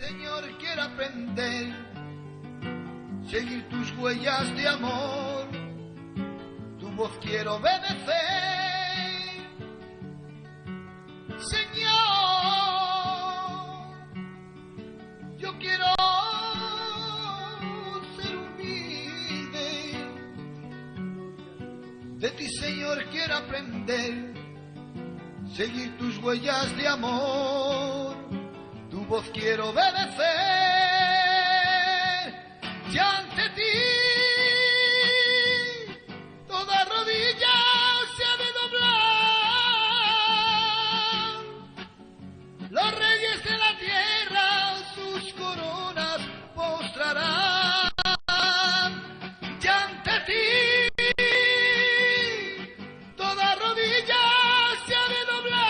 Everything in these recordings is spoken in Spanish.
Señor, quiero aprender, seguir tus huellas de amor, tu voz quiero obedecer. Señor, yo quiero ser humilde, de ti, Señor, quiero aprender, seguir tus huellas de amor, tu voz quiero obedecer. Y ante ti toda rodilla se ha de doblar, los reyes de la tierra sus coronas postrarán. Y ante ti toda rodilla se ha de doblar,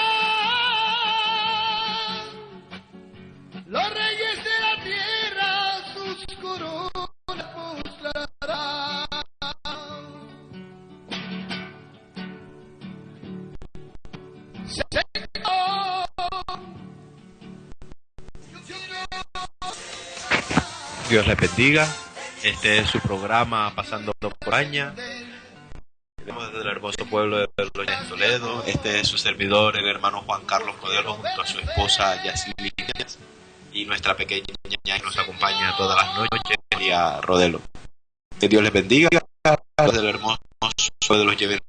los reyes de la tierra sus coronas postrarán. Señor, Dios les bendiga. Este es su programa Pasando por Aña. Desde el hermoso pueblo de Loña de Toledo. Este es su servidor, el hermano Juan Carlos Codelo, junto a su esposa Yacili y nuestra pequeña niña que nos acompaña todas las noches, María Rodelo. Que Dios les bendiga. Desde el hermoso pueblo de los Llevenes,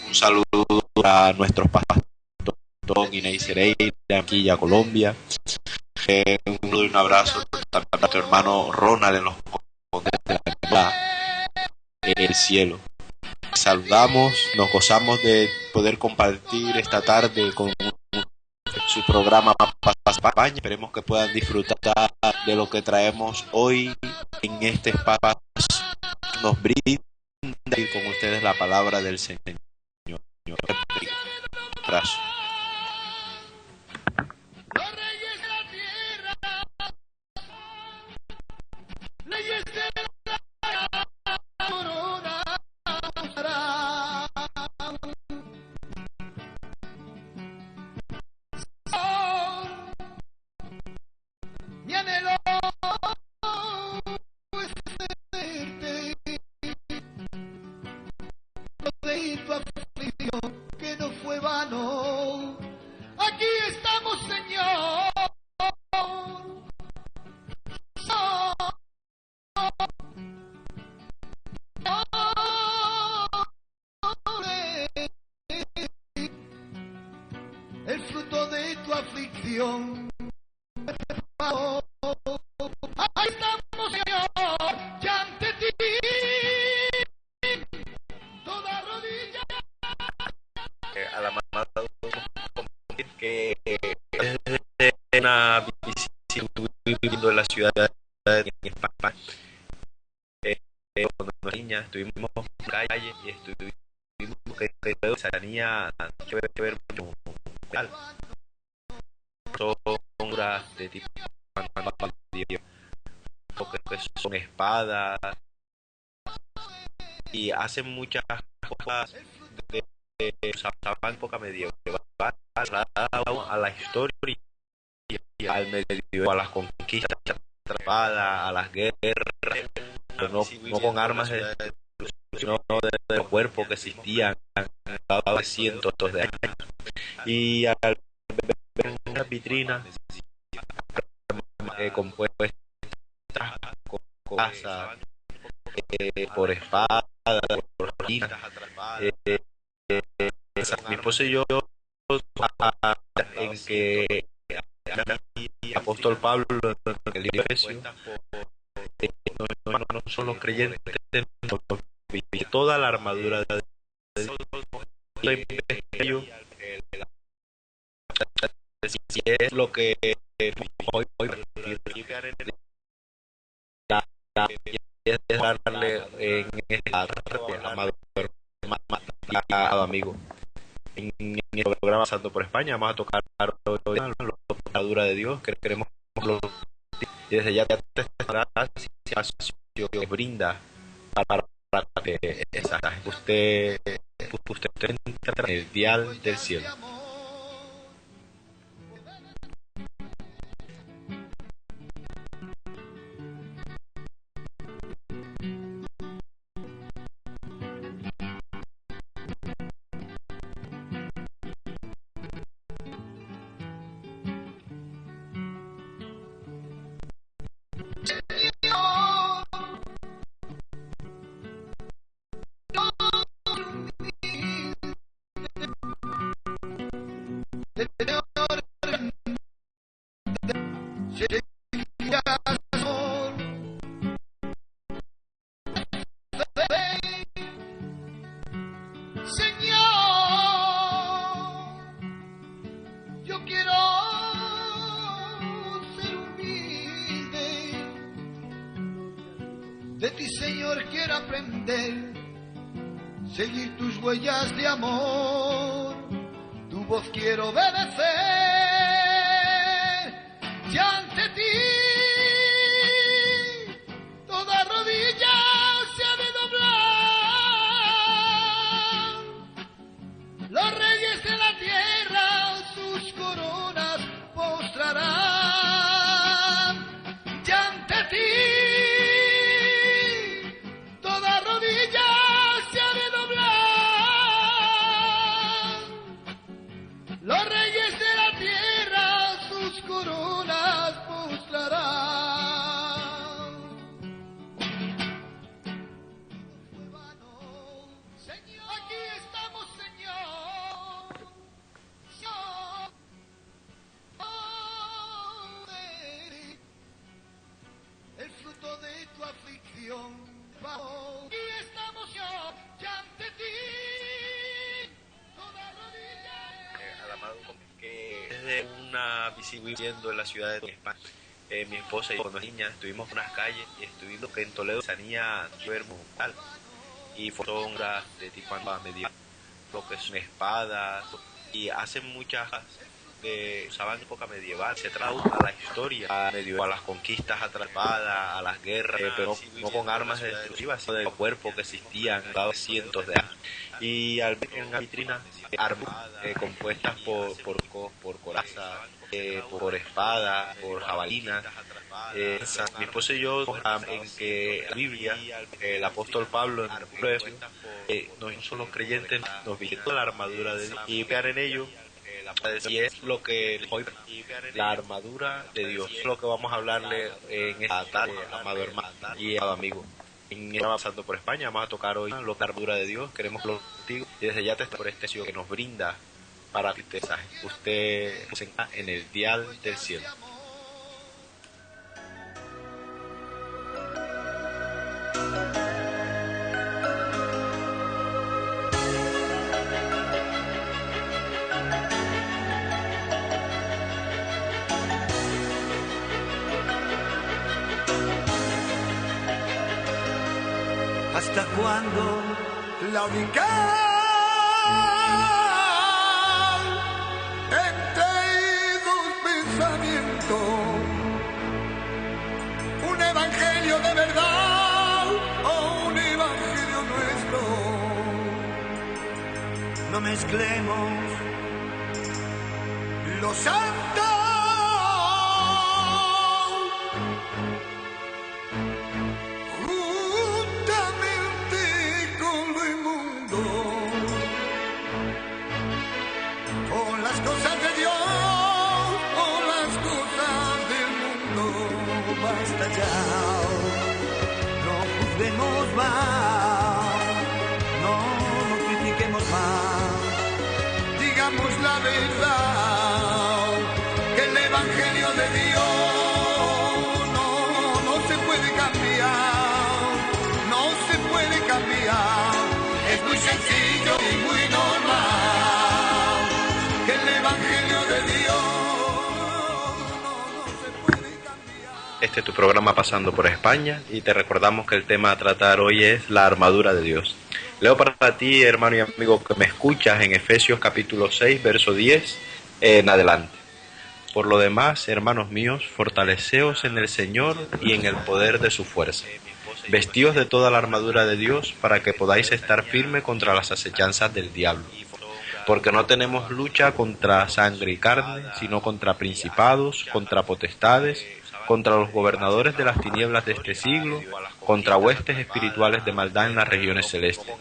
un saludo a nuestros pastores, Don Inés Cereira, aquí a Colombia. Un saludo y un abrazo también a nuestro hermano Ronald en los el cielo. Saludamos, nos gozamos de poder compartir esta tarde con su programa España. Esperemos que puedan disfrutar de lo que traemos hoy en este espacio. Nos brinda con ustedes la palabra del Señor. Abrazo. los reyes de la tierra, reyes de la corona postrarán. Mi anhelo es tenerte, de tu aflicción que no fue vano. Aquí estamos, Señor. El fruto de tu aflicción. Ahí estamos, Señor, y ante ti toda rodilla. A la mamá que desde una visita viviendo en la ciudad de España, cuando era niña estuvimos en la calle y estuvimos que esa niña que ver mucho real. Son obras de tipo que son espadas y hacen muchas cosas de usaban época medieval a la historia y al medievo, a las conquistas atrapadas, a las guerras, pero no con armas sino de los cuerpos que existían hace cientos de años. Y al ver una vitrina compuesta con casas, por espadas, por rinas, mi esposa y yo en que el apóstol Pablo en el libro de Efesios no son los creyentes, toda la armadura de Dios. Si es lo que hoy es darle en esta amado amigo. En el programa Santo por España vamos a tocar la armadura de Dios que queremos y desde ya te que brinda para que usted entra en el dial del cielo. seguirás amor. Señor, yo quiero ser humilde. De ti, Señor, quiero aprender, seguir tus huellas de amor. Tu voz quiero obedecer, y ante ti toda rodilla se ha de doblar. Los reyes de la tierra sus coronas postrarán, y ante ti toda rodilla se ha de doblar. Los reyes de la tierra sus coronas postrarán. Fue vano, Señor, aquí estamos, Señor. Señor, el fruto de tu aflicción. Aquí estamos, yo, y ante ti toda rodilla. Al amado que desde una visita viviendo en la ciudad de España, mi esposa y yo cuando niña estuvimos en unas calles y estuvimos en Toledo, sanía vermoral y fotogramas de tipo medieval, lo que son espadas y hacen muchas usaban época medieval, se traduce a la historia medieval, a las conquistas atrapadas, a las guerras, pero no con armas destructivas, sino de cuerpos que existían cada cientos de años. Y al ver en la vitrina armas compuestas por corazas, por espadas, por jabalinas. Mi esposa y yo en que la Biblia, el apóstol Pablo en el no son los creyentes, nos visten la armadura de Dios y vean en ello. Y es lo que hoy la armadura de Dios, es lo que vamos a hablarle en esta tarde, amado hermano y amado amigo. Estamos pasando por España, vamos a tocar hoy lo que la armadura de Dios, queremos hablar contigo y desde ya te está por este cielo que nos brinda para que usted en el dial del cielo. ¿Hasta cuándo claudicar entre dos pensamientos? ¿Un evangelio de verdad o un evangelio nuestro? No mezclemos los santos no juzguemos más, no critiquemos más, digamos la verdad, que el evangelio de Dios no se puede cambiar, no se puede cambiar, es muy sencillo y muy normal, que el evangelio de Dios. Este es tu programa Pasando por España y te recordamos que el tema a tratar hoy es la armadura de Dios. Leo para ti, hermano y amigo que me escuchas, en Efesios capítulo 6, verso 10 en adelante. Por lo demás, hermanos míos, fortaleceos en el Señor y en el poder de su fuerza. Vestíos de toda la armadura de Dios para que podáis estar firme contra las acechanzas del diablo. Porque no tenemos lucha contra sangre y carne, sino contra principados, contra potestades, contra los gobernadores de las tinieblas de este siglo, contra huestes espirituales de maldad en las regiones celestes.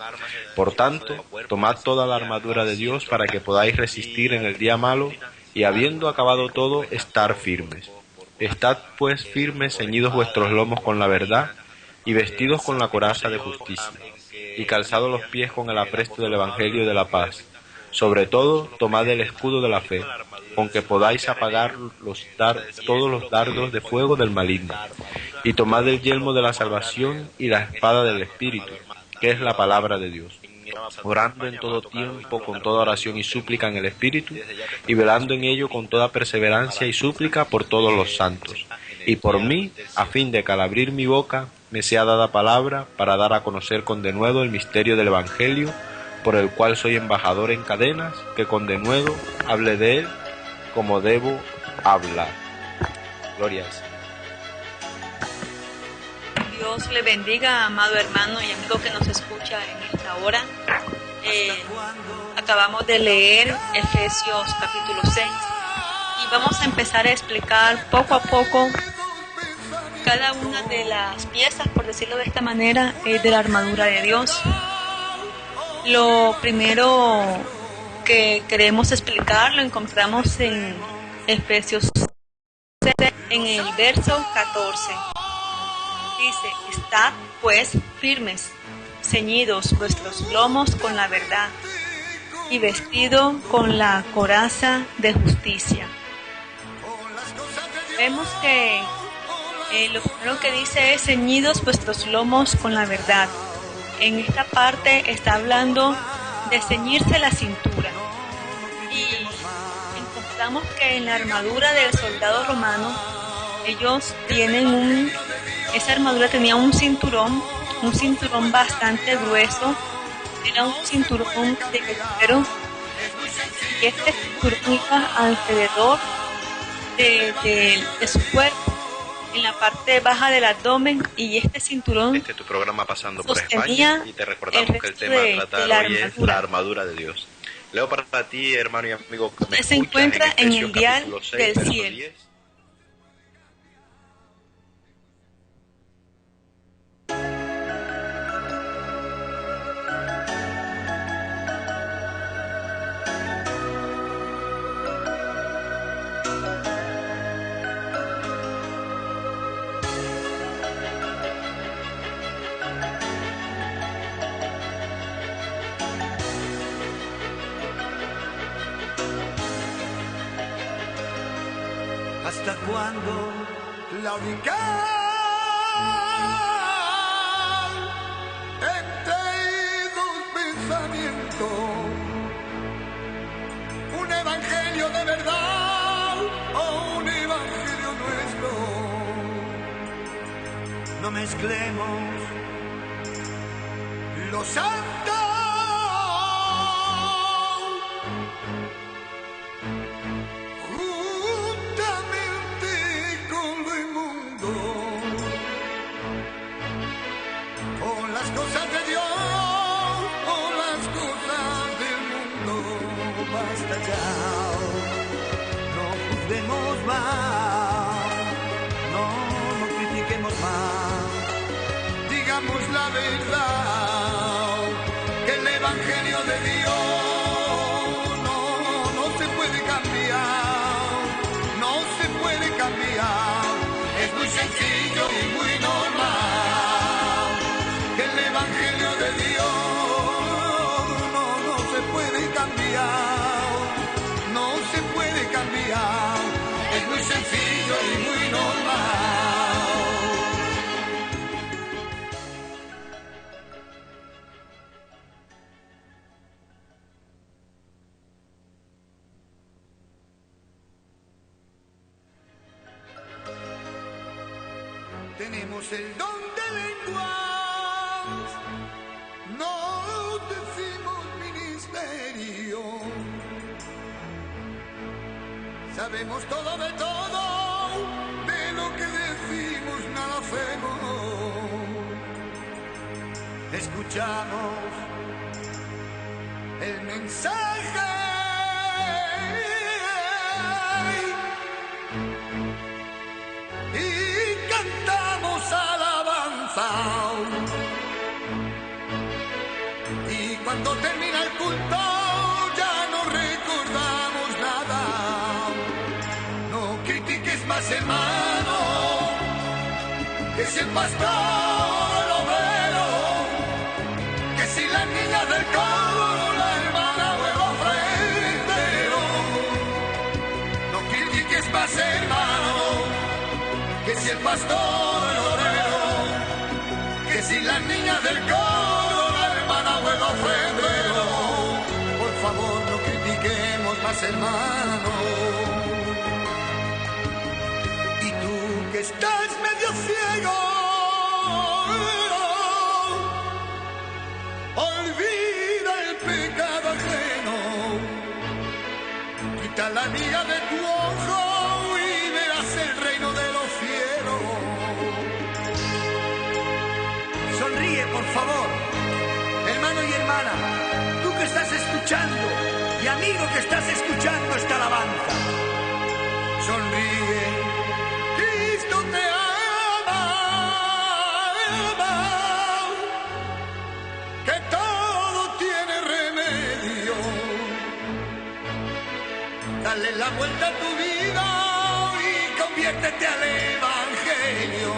Por tanto, tomad toda la armadura de Dios para que podáis resistir en el día malo y habiendo acabado todo, estar firmes. Estad pues firmes, ceñidos vuestros lomos con la verdad y vestidos con la coraza de justicia y calzados los pies con el apresto del evangelio de la paz. Sobre todo, tomad el escudo de la fe, con que podáis apagar todos los dardos de fuego del maligno, y tomad el yelmo de la salvación y la espada del Espíritu, que es la palabra de Dios, orando en todo tiempo con toda oración y súplica en el Espíritu, y velando en ello con toda perseverancia y súplica por todos los santos, y por mí, a fin de que al abrir mi boca me sea dada palabra para dar a conocer con denuedo el misterio del Evangelio, por el cual soy embajador en cadenas, que con denuedo hable de él como debo hablar. Gloria al Señor. Dios le bendiga, amado hermano y amigo que nos escucha en esta hora. Acabamos de leer Efesios capítulo 6 y vamos a empezar a explicar poco a poco cada una de las piezas, por decirlo de esta manera, de la armadura de Dios. Lo primero que queremos explicar lo encontramos en Efesios 6, en el verso 14. Dice: estad pues firmes, ceñidos vuestros lomos con la verdad y vestido con la coraza de justicia. Vemos que lo primero que dice es ceñidos vuestros lomos con la verdad. En esta parte está hablando de ceñirse la cintura. Y encontramos que en la armadura del soldado romano, ellos tienen esa armadura tenía un cinturón bastante grueso, era un cinturón de guerrero, y este cinturón iba alrededor de su cuerpo, en la parte baja del abdomen, y este cinturón Este es tu programa Pasando por sostenía España, y te recordamos que el tema a tratar hoy es la armadura de Dios. Leo para ti, hermano y amigo, que me se escuchas, encuentra en Efesios el dial capítulo 6, del verso cielo. 10. ¿Hasta cuándo claudicar entre dos pensamientos? ¿Un evangelio de verdad o un evangelio nuestro? No mezclemos los santos la verdad, que el evangelio de Dios no se puede cambiar, no se puede cambiar, es muy sencillo y muy normal, que el evangelio de Dios no se puede cambiar, no se puede cambiar, es muy sencillo y muy normal. Tenemos el don de lenguas, no decimos ministerio. Sabemos todo, de lo que decimos nada hacemos. Escuchamos el mensaje y cantamos alabanza. Y cuando termina el culto ya no recordamos nada. No critiques más, hermano, que si el pastor el obrero, que si la niña del coro, la hermana o el ofrendero, que si el pastor, el obrero, que si las niñas del coro, la hermana o el ofrendero. Por favor, no critiquemos más, hermano. Y tú que estás medio ciego, olvida el pecado ajeno, quita la viga de tu ojo y verás el reino de los cielos. Sonríe, por favor, hermano y hermana, tú que estás escuchando y amigo que estás escuchando esta alabanza. Sonríe, Cristo te ama, que todo tiene remedio. Dale la vuelta a tu vida y conviértete al Evangelio.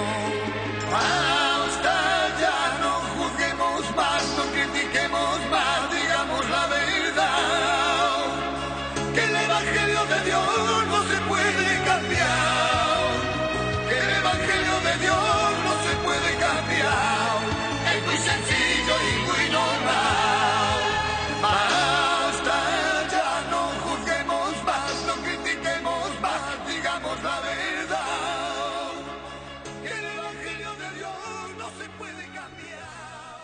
Basta ya, no juzguemos más, no critiquemos más, digamos la verdad. Que el Evangelio de Dios no se puede cambiar. Que el Evangelio de Dios no se puede cambiar. Es muy sencillo y muy normal. Basta ya, no juzguemos más, no critiquemos más, digamos la verdad. Que el Evangelio de Dios no se puede cambiar.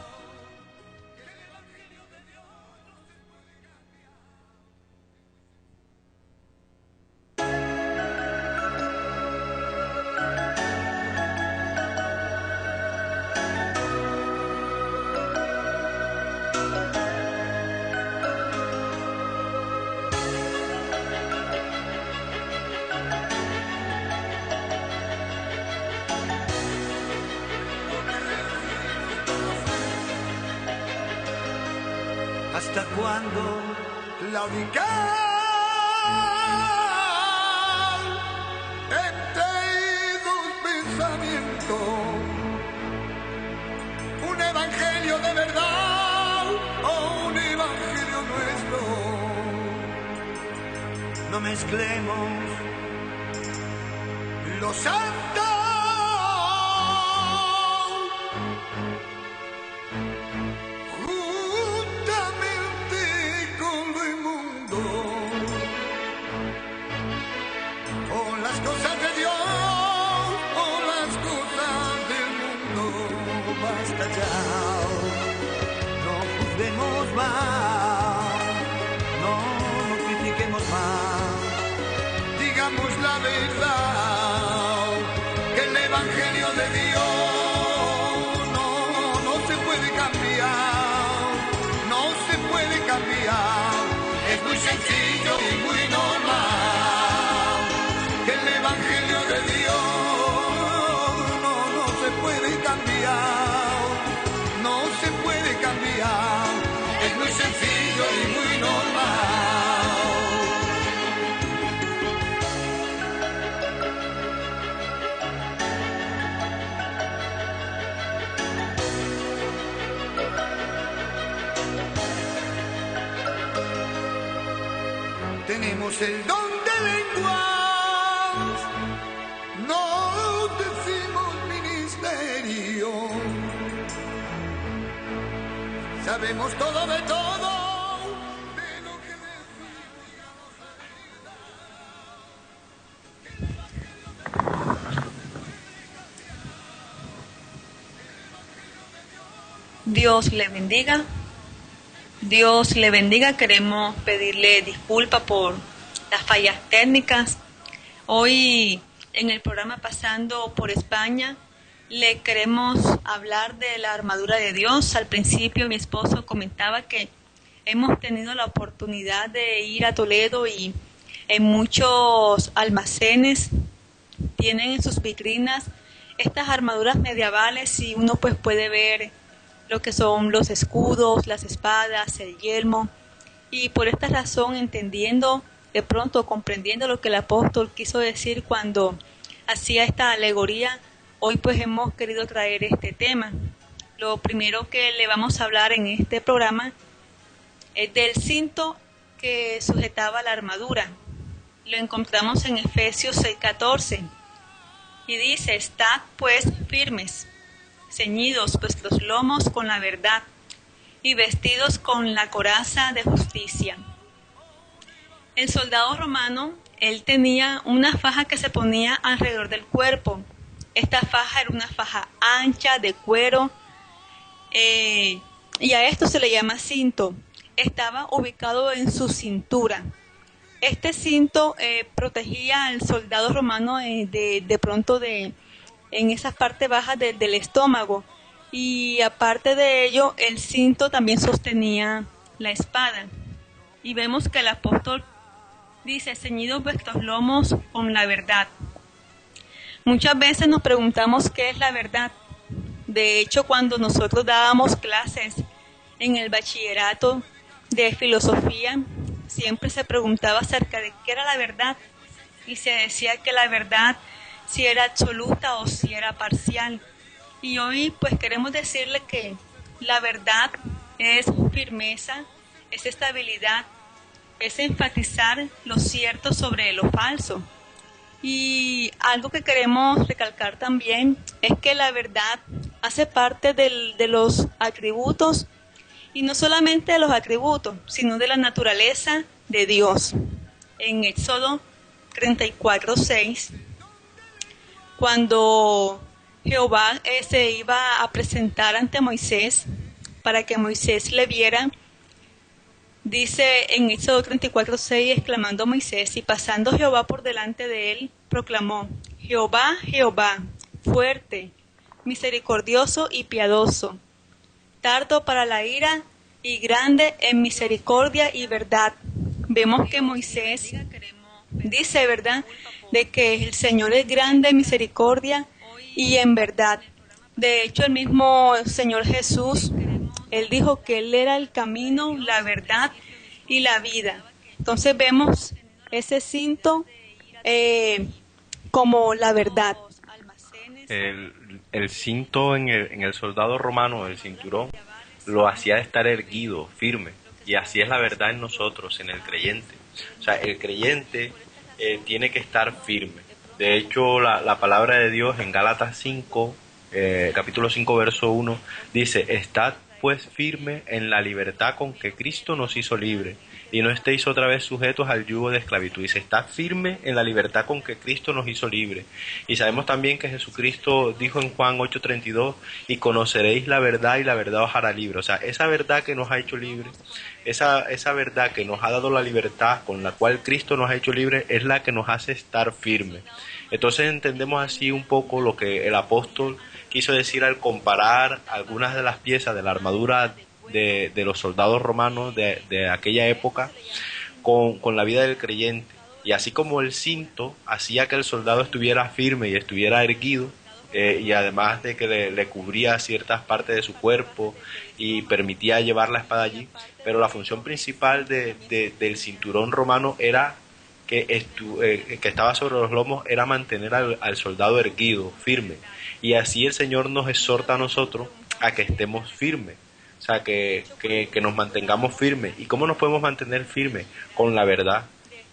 Que el Evangelio de Dios no se puede cambiar. ¿Hasta cuándo claudicar entre dos pensamientos? ¿Un evangelio de verdad o un evangelio nuestro? No mezclemos los santos juntamente con lo inmundo, o las cosas de Dios o las cosas del mundo. Basta ya, no juzguemos más, no critiquemos más, digamos la verdad, que el Evangelio de Dios no se puede cambiar, no se puede cambiar, es muy sencillo y muy normal, que el Evangelio de Dios no se puede cambiar, no se puede cambiar, es muy sencillo y muy normal. Tenemos el don de lenguas, no decimos ministerio, sabemos todo de todo, de lo que decimos, digamos la verdad. Dios le bendiga. Dios le bendiga. Queremos pedirle disculpas por las fallas técnicas. Hoy en el programa Pasando por España le queremos hablar de la armadura de Dios. Al principio mi esposo comentaba que hemos tenido la oportunidad de ir a Toledo y en muchos almacenes tienen en sus vitrinas estas armaduras medievales y uno pues puede ver lo que son los escudos, las espadas, el yelmo, y por esta razón, entendiendo, de pronto comprendiendo lo que el apóstol quiso decir cuando hacía esta alegoría, hoy pues hemos querido traer este tema. Lo primero que le vamos a hablar en este programa es del cinto que sujetaba la armadura. Lo encontramos en Efesios 6:14. Y dice, estad pues firmes, ceñidos vuestros lomos con la verdad y vestidos con la coraza de justicia. El soldado romano, él tenía una faja que se ponía alrededor del cuerpo. Esta faja era una faja ancha de cuero, y a esto se le llama cinto. Estaba ubicado en su cintura. Este cinto protegía al soldado romano de pronto en esas partes bajas del estómago. Y aparte de ello, el cinto también sostenía la espada. Y vemos que el apóstol dice, ceñidos vuestros lomos con la verdad. Muchas veces nos preguntamos qué es la verdad. De hecho, cuando nosotros dábamos clases en el bachillerato de filosofía, siempre se preguntaba acerca de qué era la verdad. Y se decía que la verdad si era absoluta o si era parcial. Y hoy pues queremos decirle que la verdad es firmeza, es estabilidad, es enfatizar lo cierto sobre lo falso. Y algo que queremos recalcar también es que la verdad hace parte de los atributos, y no solamente de los atributos, sino de la naturaleza de Dios. En Éxodo 34:6, cuando Jehová se iba a presentar ante Moisés para que Moisés le viera, dice en Éxodo 34:6, exclamando Moisés, y pasando Jehová por delante de él, proclamó, Jehová, Jehová, fuerte, misericordioso y piadoso, tardo para la ira y grande en misericordia y verdad. Vemos que Moisés dice, ¿verdad?, de que el Señor es grande en misericordia y en verdad. De hecho, el mismo Señor Jesús, Él dijo que Él era el camino, la verdad y la vida. Entonces vemos ese cinto como la verdad. El cinto en el soldado romano, el cinturón, lo hacía estar erguido, firme. Y así es la verdad en nosotros, en el creyente. O sea, el creyente tiene que estar firme. De hecho, la palabra de Dios en Gálatas 5, capítulo 5, verso 1, dice, estad pues firme en la libertad con que Cristo nos hizo libre, y no estéis otra vez sujetos al yugo de esclavitud. Dice, estad firme en la libertad con que Cristo nos hizo libre. Y sabemos también que Jesucristo dijo en Juan 8:32, y conoceréis la verdad y la verdad os hará libre. O sea, esa verdad que nos ha hecho libre, esa verdad que nos ha dado la libertad, con la cual Cristo nos ha hecho libre, es la que nos hace estar firme. Entonces entendemos así un poco lo que el apóstol quiso decir al comparar algunas de las piezas de la armadura de los soldados romanos de aquella época con la vida del creyente. Y así como el cinto hacía que el soldado estuviera firme y estuviera erguido, y además de que le cubría ciertas partes de su cuerpo y permitía llevar la espada allí, pero la función principal del cinturón romano era que estaba sobre los lomos, era mantener al soldado erguido, firme. Y así el Señor nos exhorta a nosotros a que estemos firmes, o sea, que nos mantengamos firmes. ¿Y cómo nos podemos mantener firmes? Con la verdad.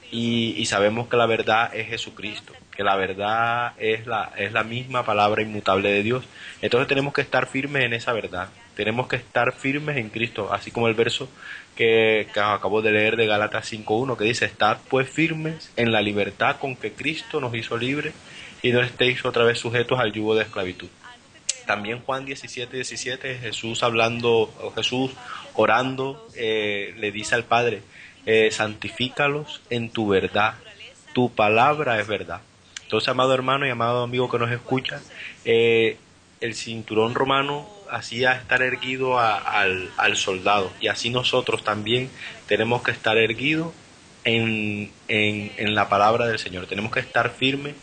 Y sabemos que la verdad es Jesucristo, que la verdad es la misma palabra inmutable de Dios. Entonces tenemos que estar firmes en esa verdad, tenemos que estar firmes en Cristo, así como el verso que acabo de leer de Gálatas 5:1, que dice, estad pues firmes en la libertad con que Cristo nos hizo libres, y no estéis otra vez sujetos al yugo de esclavitud. También Juan 17:17, Jesús orando, le dice al Padre, santifícalos en tu verdad, tu palabra es verdad. Entonces, amado hermano y amado amigo que nos escucha, el cinturón romano hacía estar erguido al soldado, y así nosotros también tenemos que estar erguidos en la palabra del Señor. Tenemos que estar firmes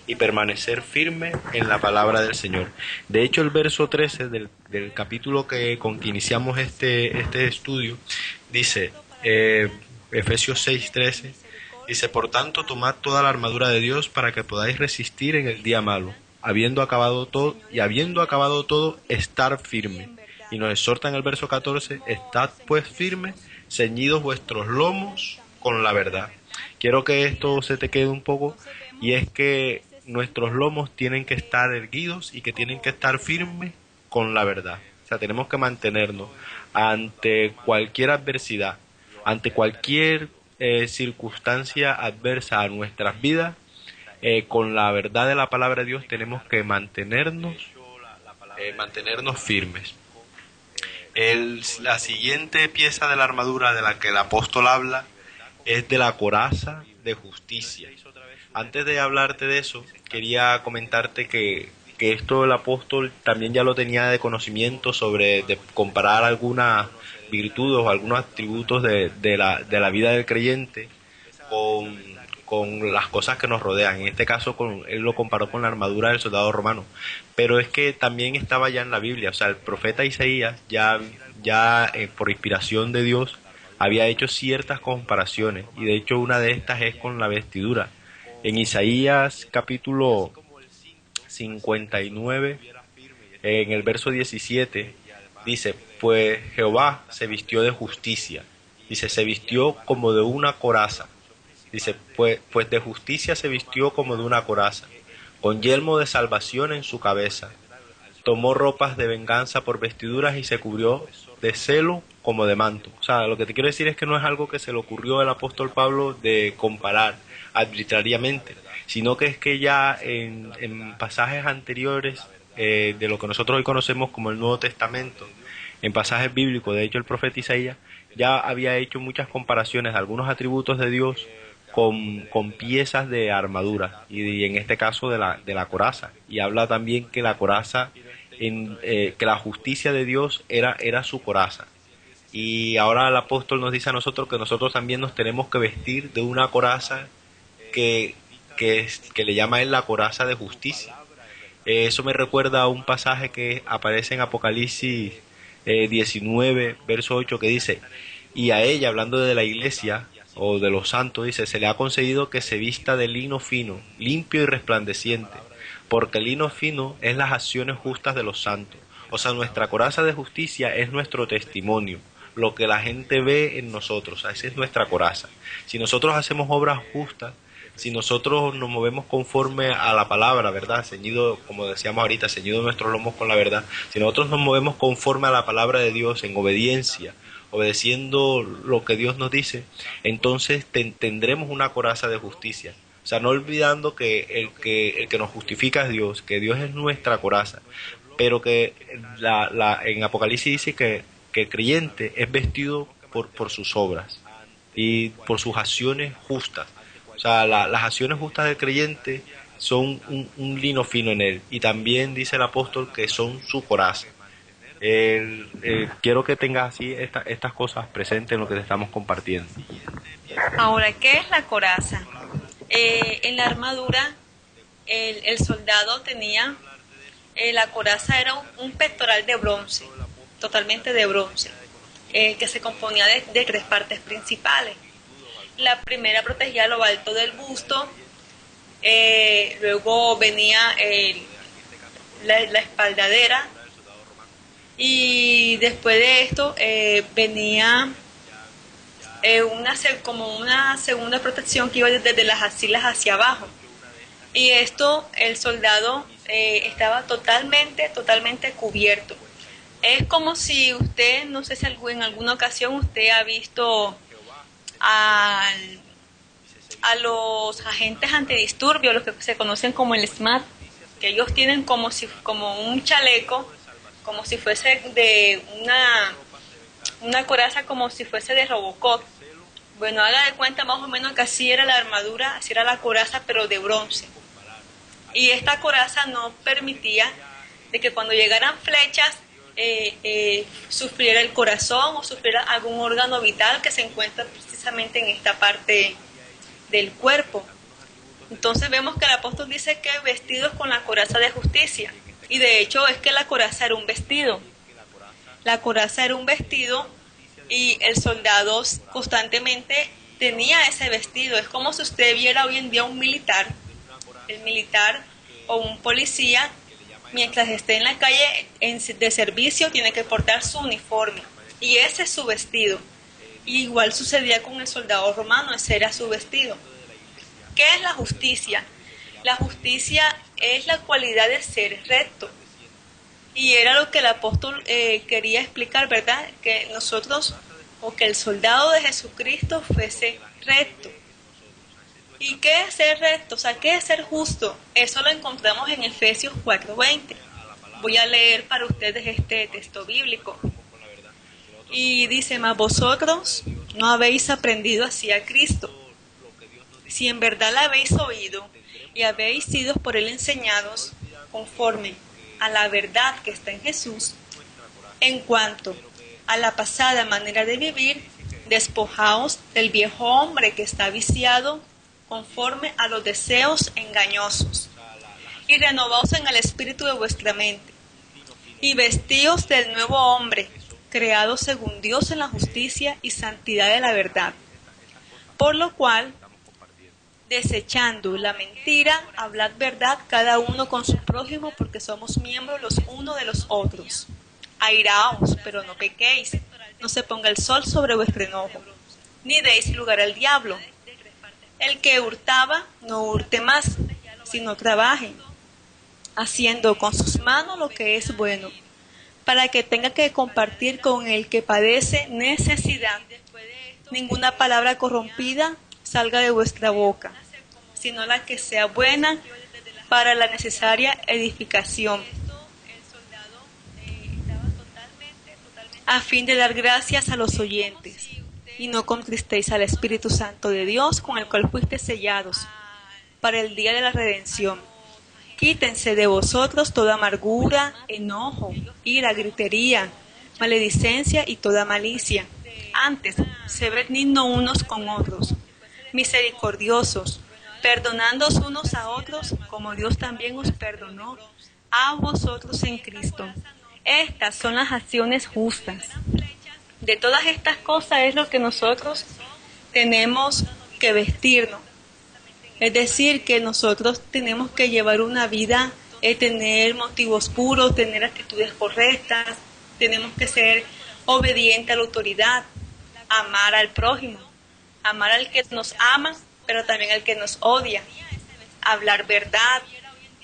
y permanecer firme en la palabra del Señor. De hecho, el verso 13 del capítulo con que iniciamos este estudio dice, Efesios 6:13, dice, por tanto, tomad toda la armadura de Dios para que podáis resistir en el día malo, habiendo acabado todo, estar firme. Y nos exhorta en el verso 14, estad pues firmes, ceñidos vuestros lomos con la verdad. Quiero que esto se te quede un poco, y es que nuestros lomos tienen que estar erguidos y que tienen que estar firmes con la verdad. O sea, tenemos que mantenernos ante cualquier adversidad, ante cualquier circunstancia adversa a nuestras vidas, con la verdad de la palabra de Dios tenemos que mantenernos firmes. La siguiente pieza de la armadura de la que el apóstol habla es de la coraza de justicia. Antes de hablarte de eso, quería comentarte que esto el apóstol también ya lo tenía de conocimiento de comparar algunas virtudes o algunos atributos de la vida del creyente con las cosas que nos rodean. En este caso él lo comparó con la armadura del soldado romano, pero es que también estaba ya en la Biblia. O sea, el profeta Isaías ya por inspiración de Dios había hecho ciertas comparaciones, y de hecho una de estas es con la vestidura. En Isaías capítulo 59, en el verso 17, dice: pues Jehová se vistió de justicia, dice, se vistió como de una coraza, dice, pues de justicia se vistió como de una coraza, con yelmo de salvación en su cabeza, tomó ropas de venganza por vestiduras y se cubrió de celo como de manto. O sea, lo que te quiero decir es que no es algo que se le ocurrió al apóstol Pablo de comparar arbitrariamente, sino que es que ya en pasajes anteriores de lo que nosotros hoy conocemos como el Nuevo Testamento, en pasajes bíblicos, de hecho el profeta Isaías ya había hecho muchas comparaciones de algunos atributos de Dios con piezas de armadura, y en este caso de la coraza, y habla también que la coraza, que la justicia de Dios era su coraza. Y ahora el apóstol nos dice a nosotros que nosotros también nos tenemos que vestir de una coraza que le llama él la coraza de justicia. Eso me recuerda a un pasaje que aparece en Apocalipsis 19, verso 8, que dice: y a ella, hablando de la iglesia o de los santos, dice, se le ha concedido que se vista de lino fino, limpio y resplandeciente, porque el lino fino es las acciones justas de los santos. O sea, nuestra coraza de justicia es nuestro testimonio, lo que la gente ve en nosotros. O sea, esa es nuestra coraza. Si nosotros hacemos obras justas, si nosotros nos movemos conforme a la palabra, ¿verdad? Ceñido, como decíamos ahorita, ceñido nuestros lomos con la verdad. Si nosotros nos movemos conforme a la palabra de Dios, en obediencia, obedeciendo lo que Dios nos dice, entonces tendremos una coraza de justicia. O sea, no olvidando que el que nos justifica es Dios, que Dios es nuestra coraza, pero que en Apocalipsis dice que el creyente es vestido por sus obras y por sus acciones justas. O sea, las acciones justas del creyente son un lino fino en él, y también dice el apóstol que son su coraza. Quiero que tengas así estas cosas presentes en lo que te estamos compartiendo. Ahora, ¿qué es la coraza? En la armadura, el soldado tenía, la coraza era un pectoral de bronce, totalmente de bronce, que se componía de tres partes principales. La primera protegía lo alto del busto, luego venía la espaldadera, y después de esto venía como una segunda protección que iba desde las axilas hacia abajo. Y esto, el soldado estaba totalmente cubierto. Es como si usted, no sé si en alguna ocasión usted ha visto a los agentes antidisturbios, los que se conocen como el SMAT, que ellos tienen como un chaleco, como si fuese de una coraza, como si fuese de Robocop. Bueno, haga de cuenta más o menos que así era la armadura, así era la coraza, pero de bronce. Y esta coraza no permitía de que cuando llegaran flechas sufriera el corazón o sufriera algún órgano vital que se encuentra precisamente en esta parte del cuerpo. Entonces vemos que el apóstol dice que vestidos con la coraza de justicia, y de hecho es que la coraza era un vestido. La coraza era un vestido, y el soldado constantemente tenía ese vestido. Es como si usted viera hoy en día un militar, el militar o un policía, mientras esté en la calle de servicio, tiene que portar su uniforme, y ese es su vestido. Y igual sucedía con el soldado romano, ese era su vestido. ¿Qué es la justicia? La justicia es la cualidad de ser recto. Y era lo que el apóstol quería explicar, ¿verdad? Que nosotros, o que el soldado de Jesucristo fuese recto. ¿Y qué es ser recto? O sea, ¿qué es ser justo? Eso lo encontramos en Efesios 4:20. Voy a leer para ustedes este texto bíblico. Y dice, mas vosotros no habéis aprendido así a Cristo. Si en verdad la habéis oído y habéis sido por él enseñados conforme a la verdad que está en Jesús, en cuanto a la pasada manera de vivir, despojaos del viejo hombre que está viciado conforme a los deseos engañosos, y renovaos en el espíritu de vuestra mente, y vestíos del nuevo hombre, creado según Dios en la justicia y santidad de la verdad. Por lo cual, desechando la mentira, hablad verdad cada uno con su prójimo, porque somos miembros los unos de los otros. Airaos, pero no pequéis, no se ponga el sol sobre vuestro enojo, ni deis lugar al diablo. El que hurtaba, no hurte más, sino trabaje, haciendo con sus manos lo que es bueno, para que tenga que compartir con el que padece necesidad. Ninguna palabra corrompida salga de vuestra boca, sino la que sea buena para la necesaria edificación, a fin de dar gracias a los oyentes, y no contristéis al Espíritu Santo de Dios, con el cual fuisteis sellados para el día de la redención. Quítense de vosotros toda amargura, enojo, ira, gritería, maledicencia y toda malicia. Antes, sed benignos unos con otros, misericordiosos, perdonándoos unos a otros, como Dios también os perdonó a vosotros en Cristo. Estas son las acciones justas. De todas estas cosas es lo que nosotros tenemos que vestirnos. Es decir, que nosotros tenemos que llevar una vida, tener motivos puros, tener actitudes correctas, tenemos que ser obedientes a la autoridad, amar al prójimo, amar al que nos ama, pero también al que nos odia, hablar verdad,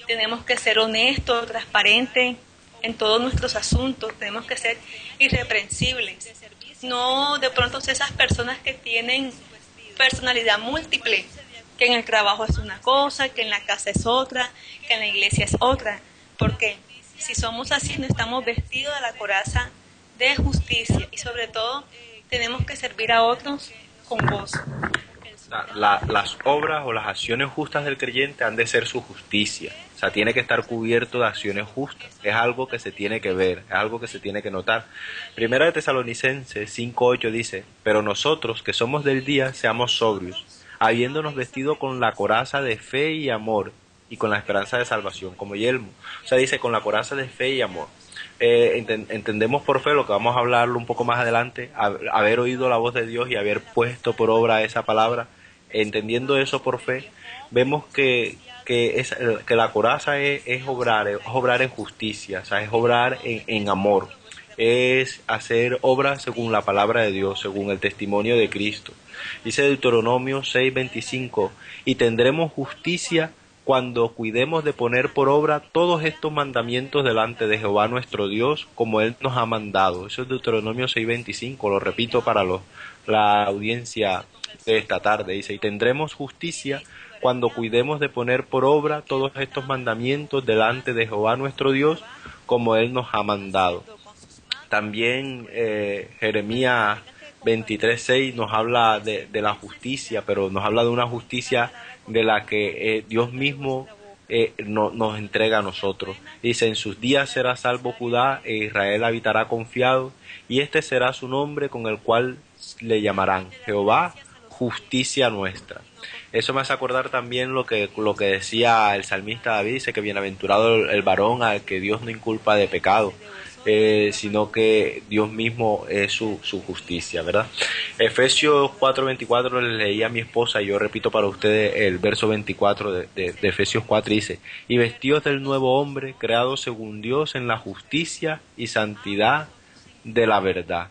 tenemos que ser honestos, transparentes en todos nuestros asuntos, tenemos que ser irreprensibles. No de pronto esas personas que tienen personalidad múltiple, que en el trabajo es una cosa, que en la casa es otra, que en la iglesia es otra, porque si somos así no estamos vestidos de la coraza de justicia y sobre todo tenemos que servir a otros con gozo. Las obras o las acciones justas del creyente han de ser su justicia. O sea, tiene que estar cubierto de acciones justas. Es algo que se tiene que ver, es algo que se tiene que notar. Primera de Tesalonicenses 5:8 dice, pero nosotros que somos del día seamos sobrios, habiéndonos vestido con la coraza de fe y amor y con la esperanza de salvación como yelmo. O sea, dice con la coraza de fe y amor. Entendemos por fe lo que vamos a hablarlo un poco más adelante, haber oído la voz de Dios y haber puesto por obra esa palabra. Entendiendo eso por fe, vemos que la coraza es obrar en justicia, o sea, es obrar en amor, es hacer obras según la palabra de Dios, según el testimonio de Cristo. Dice Deuteronomio 6:25, y tendremos justicia cuando cuidemos de poner por obra todos estos mandamientos delante de Jehová nuestro Dios, como Él nos ha mandado. Eso es Deuteronomio 6:25, lo repito para la audiencia de esta tarde. Dice, y tendremos justicia cuando cuidemos de poner por obra todos estos mandamientos delante de Jehová nuestro Dios, como Él nos ha mandado. También Jeremías 23:6 nos habla de la justicia, pero nos habla de una justicia de la que Dios mismo nos entrega a nosotros. Dice, en sus días será salvo Judá e Israel habitará confiado, y este será su nombre con el cual le llamarán Jehová, justicia nuestra. Eso me hace acordar también lo que decía el salmista David, dice que bienaventurado el varón al que Dios no inculpa de pecado, sino que Dios mismo es su justicia, ¿verdad? Efesios 4:24 le leí a mi esposa y yo repito para ustedes el verso 24 de Efesios 4, dice, y vestidos del nuevo hombre, creado según Dios en la justicia y santidad de la verdad.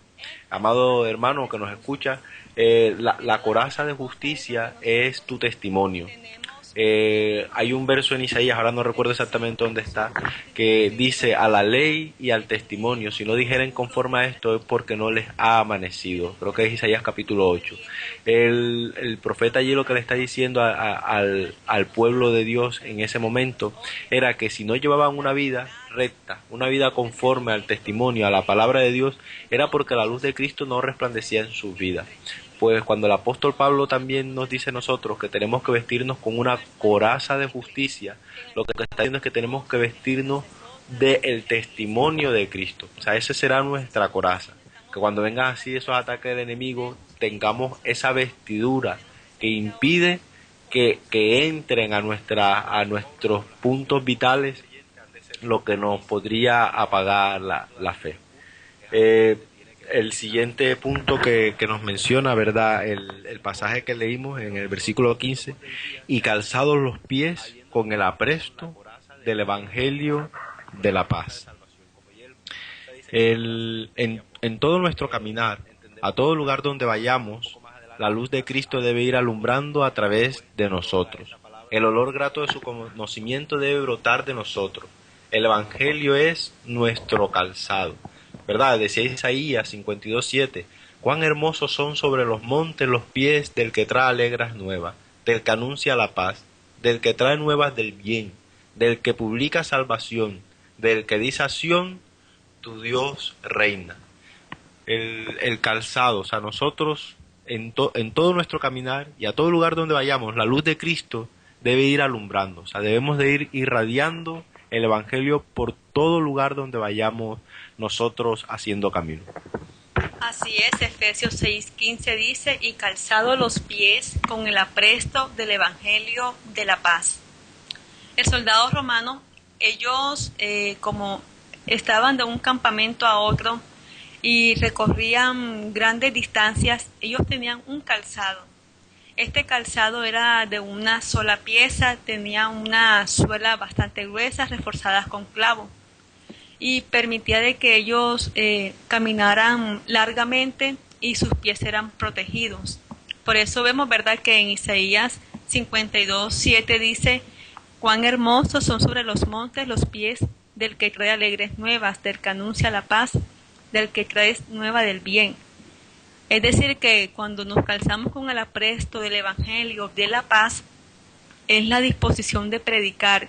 Amado hermano que nos escucha, la coraza de justicia es tu testimonio. Hay un verso en Isaías, ahora no recuerdo exactamente dónde está, que dice: a la ley y al testimonio, si no dijeren conforme a esto es porque no les ha amanecido. Creo que es Isaías capítulo 8. El profeta allí lo que le está diciendo al pueblo de Dios en ese momento era que si no llevaban una vida recta, una vida conforme al testimonio, a la palabra de Dios, era porque la luz de Cristo no resplandecía en sus vidas. Pues cuando el apóstol Pablo también nos dice a nosotros que tenemos que vestirnos con una coraza de justicia, lo que está diciendo es que tenemos que vestirnos del testimonio de Cristo. O sea, esa será nuestra coraza. Que cuando vengan así esos ataques del enemigo, tengamos esa vestidura que impide que entren a nuestros puntos vitales lo que nos podría apagar la fe. El siguiente punto que nos menciona, ¿verdad? El pasaje que leímos en el versículo 15: y calzados los pies con el apresto del Evangelio de la paz. En todo nuestro caminar, a todo lugar donde vayamos, la luz de Cristo debe ir alumbrando a través de nosotros. El olor grato de su conocimiento debe brotar de nosotros. El Evangelio es nuestro calzado, ¿verdad? Decía Isaías 52:7: cuán hermosos son sobre los montes los pies del que trae alegres nuevas, del que anuncia la paz, del que trae nuevas del bien, del que publica salvación, del que dice a Sión: tu Dios reina. El calzado, o sea, nosotros en todo nuestro caminar y a todo lugar donde vayamos, la luz de Cristo debe ir alumbrando, o sea, debemos de ir irradiando el Evangelio por todo lugar donde vayamos nosotros haciendo camino. Así es, Efesios 6:15 dice: y calzado los pies con el apresto del Evangelio de la paz. El soldado romano, ellos como estaban de un campamento a otro y recorrían grandes distancias, ellos tenían un calzado. Este calzado era de una sola pieza, tenía una suela bastante gruesa, reforzadas con clavo, y permitía de que ellos caminaran largamente y sus pies eran protegidos. Por eso vemos, ¿verdad?, que en Isaías 52:7 dice: cuán hermosos son sobre los montes los pies del que trae alegres nuevas, del que anuncia la paz, del que trae nueva del bien. Es decir, que cuando nos calzamos con el apresto del Evangelio de la paz, es la disposición de predicar.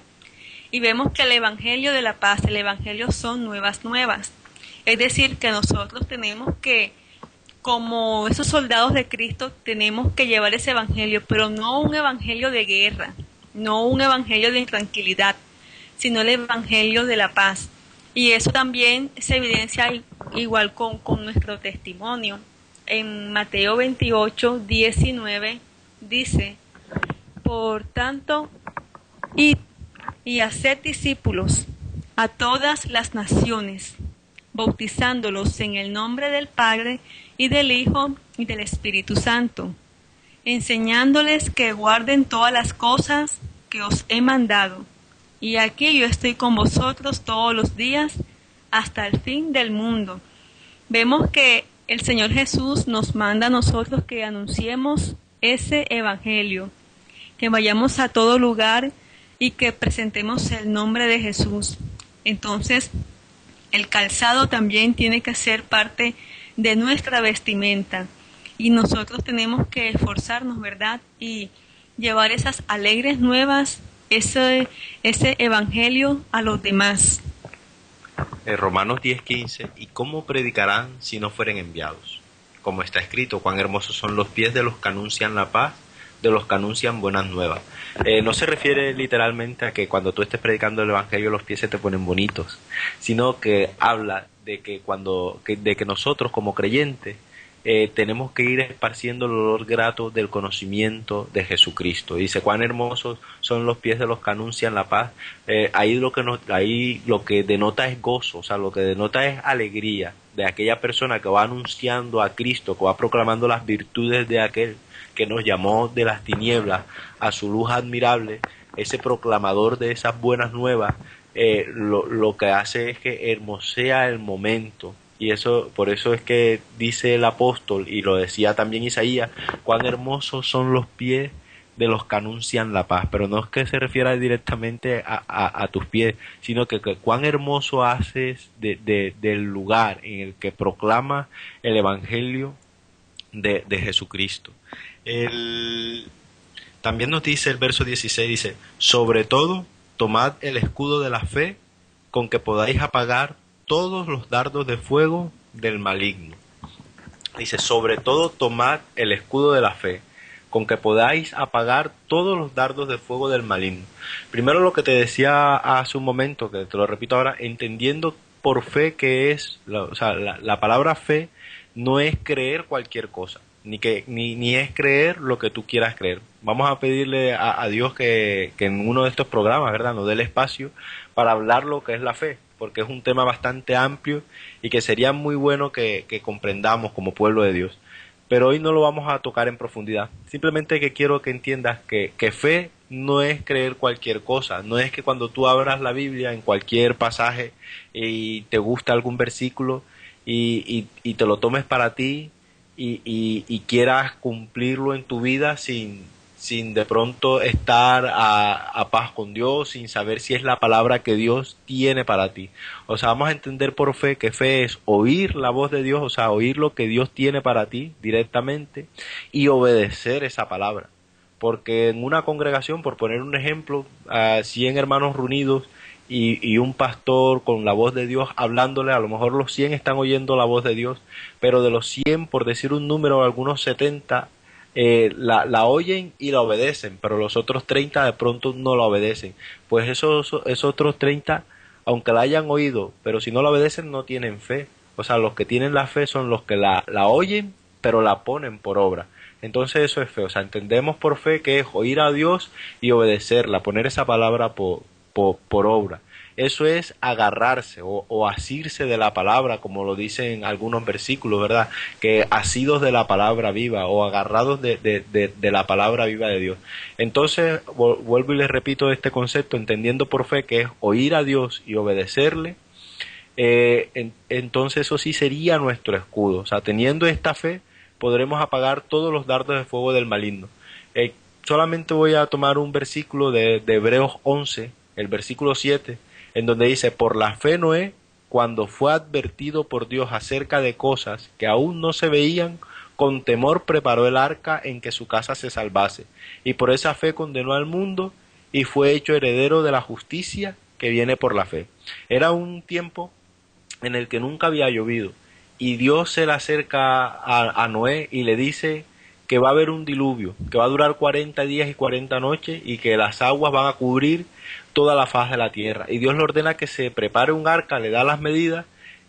Y vemos que el Evangelio de la paz, el Evangelio son nuevas. Es decir, que nosotros tenemos que, como esos soldados de Cristo, tenemos que llevar ese Evangelio, pero no un Evangelio de guerra, no un Evangelio de intranquilidad, sino el Evangelio de la paz. Y eso también se evidencia igual con nuestro testimonio. En Mateo 28:19 dice: por tanto, id y haced discípulos a todas las naciones, bautizándolos en el nombre del Padre y del Hijo y del Espíritu Santo, enseñándoles que guarden todas las cosas que os he mandado. Y aquí yo estoy con vosotros todos los días hasta el fin del mundo. Vemos que el Señor Jesús nos manda a nosotros que anunciemos ese Evangelio, que vayamos a todo lugar y que presentemos el nombre de Jesús. Entonces, el calzado también tiene que ser parte de nuestra vestimenta y nosotros tenemos que esforzarnos, ¿verdad?, y llevar esas alegres nuevas, ese Evangelio a los demás. Romanos 10:15: ¿y cómo predicarán si no fueren enviados? Como está escrito: cuán hermosos son los pies de los que anuncian la paz, de los que anuncian buenas nuevas. No se refiere literalmente a que cuando tú estés predicando el Evangelio los pies se te ponen bonitos, sino que habla de que nosotros como creyentes tenemos que ir esparciendo el olor grato del conocimiento de Jesucristo. Dice: cuán hermosos son los pies de los que anuncian la paz. Ahí lo que denota es gozo, o sea, lo que denota es alegría de aquella persona que va anunciando a Cristo, que va proclamando las virtudes de aquel que nos llamó de las tinieblas a su luz admirable. Ese proclamador de esas buenas nuevas lo que hace es que hermosea el momento. Y por eso es que dice el apóstol, y lo decía también Isaías: cuán hermosos son los pies de los que anuncian la paz, pero no es que se refiera directamente a tus pies, sino que cuán hermoso haces del lugar en el que proclama el Evangelio de Jesucristo. También nos dice el verso 16, dice, sobre todo, tomad el escudo de la fe, con que podáis apagar todos los dardos de fuego del maligno. Dice, sobre todo, tomad el escudo de la fe, con que podáis apagar todos los dardos de fuego del maligno. Primero lo que te decía hace un momento, que te lo repito ahora, entendiendo por fe que es, la palabra fe no es creer cualquier cosa, ni es creer lo que tú quieras creer. Vamos a pedirle a Dios que en uno de estos programas, ¿verdad?, nos dé el espacio para hablar lo que es la fe, porque es un tema bastante amplio y que sería muy bueno que comprendamos como pueblo de Dios. Pero hoy no lo vamos a tocar en profundidad. Simplemente que quiero que entiendas que fe no es creer cualquier cosa. No es que cuando tú abras la Biblia en cualquier pasaje y te gusta algún versículo y te lo tomes para ti y quieras cumplirlo en tu vida sin de pronto estar a paz con Dios, sin saber si es la palabra que Dios tiene para ti. O sea, vamos a entender por fe que fe es oír la voz de Dios, o sea, oír lo que Dios tiene para ti directamente y obedecer esa palabra. Porque en una congregación, por poner un ejemplo, 100 hermanos reunidos y un pastor con la voz de Dios hablándole, a lo mejor los 100 están oyendo la voz de Dios, pero de los 100, por decir un número, algunos 70 la oyen y la obedecen, pero los otros 30 de pronto no la obedecen. Pues esos otros 30, aunque la hayan oído, pero si no la obedecen, no tienen fe. O sea, los que tienen la fe son los que la oyen, pero la ponen por obra. Entonces eso es fe. O sea, entendemos por fe que es oír a Dios y obedecerla, poner esa palabra por obra. Eso es agarrarse o asirse de la palabra, como lo dicen algunos versículos, ¿verdad? Que asidos de la palabra viva o agarrados de la palabra viva de Dios. Entonces, vuelvo y les repito este concepto, entendiendo por fe que es oír a Dios y obedecerle. Entonces eso sí sería nuestro escudo. O sea, teniendo esta fe, podremos apagar todos los dardos de fuego del maligno. Solamente voy a tomar un versículo de Hebreos 11, el versículo 7, en donde dice, por la fe Noé, cuando fue advertido por Dios acerca de cosas que aún no se veían, con temor preparó el arca en que su casa se salvase, y por esa fe condenó al mundo, y fue hecho heredero de la justicia que viene por la fe. Era un tiempo en el que nunca había llovido, y Dios se le acerca a Noé y le dice que va a haber un diluvio, que va a durar 40 días y 40 noches, y que las aguas van a cubrir toda la faz de la tierra. Y Dios le ordena que se prepare un arca, le da las medidas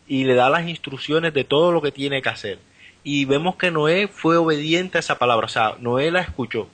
y le da las instrucciones de todo lo que tiene que hacer. Y vemos que Noé fue obediente a esa palabra, o sea, Noé la escuchó.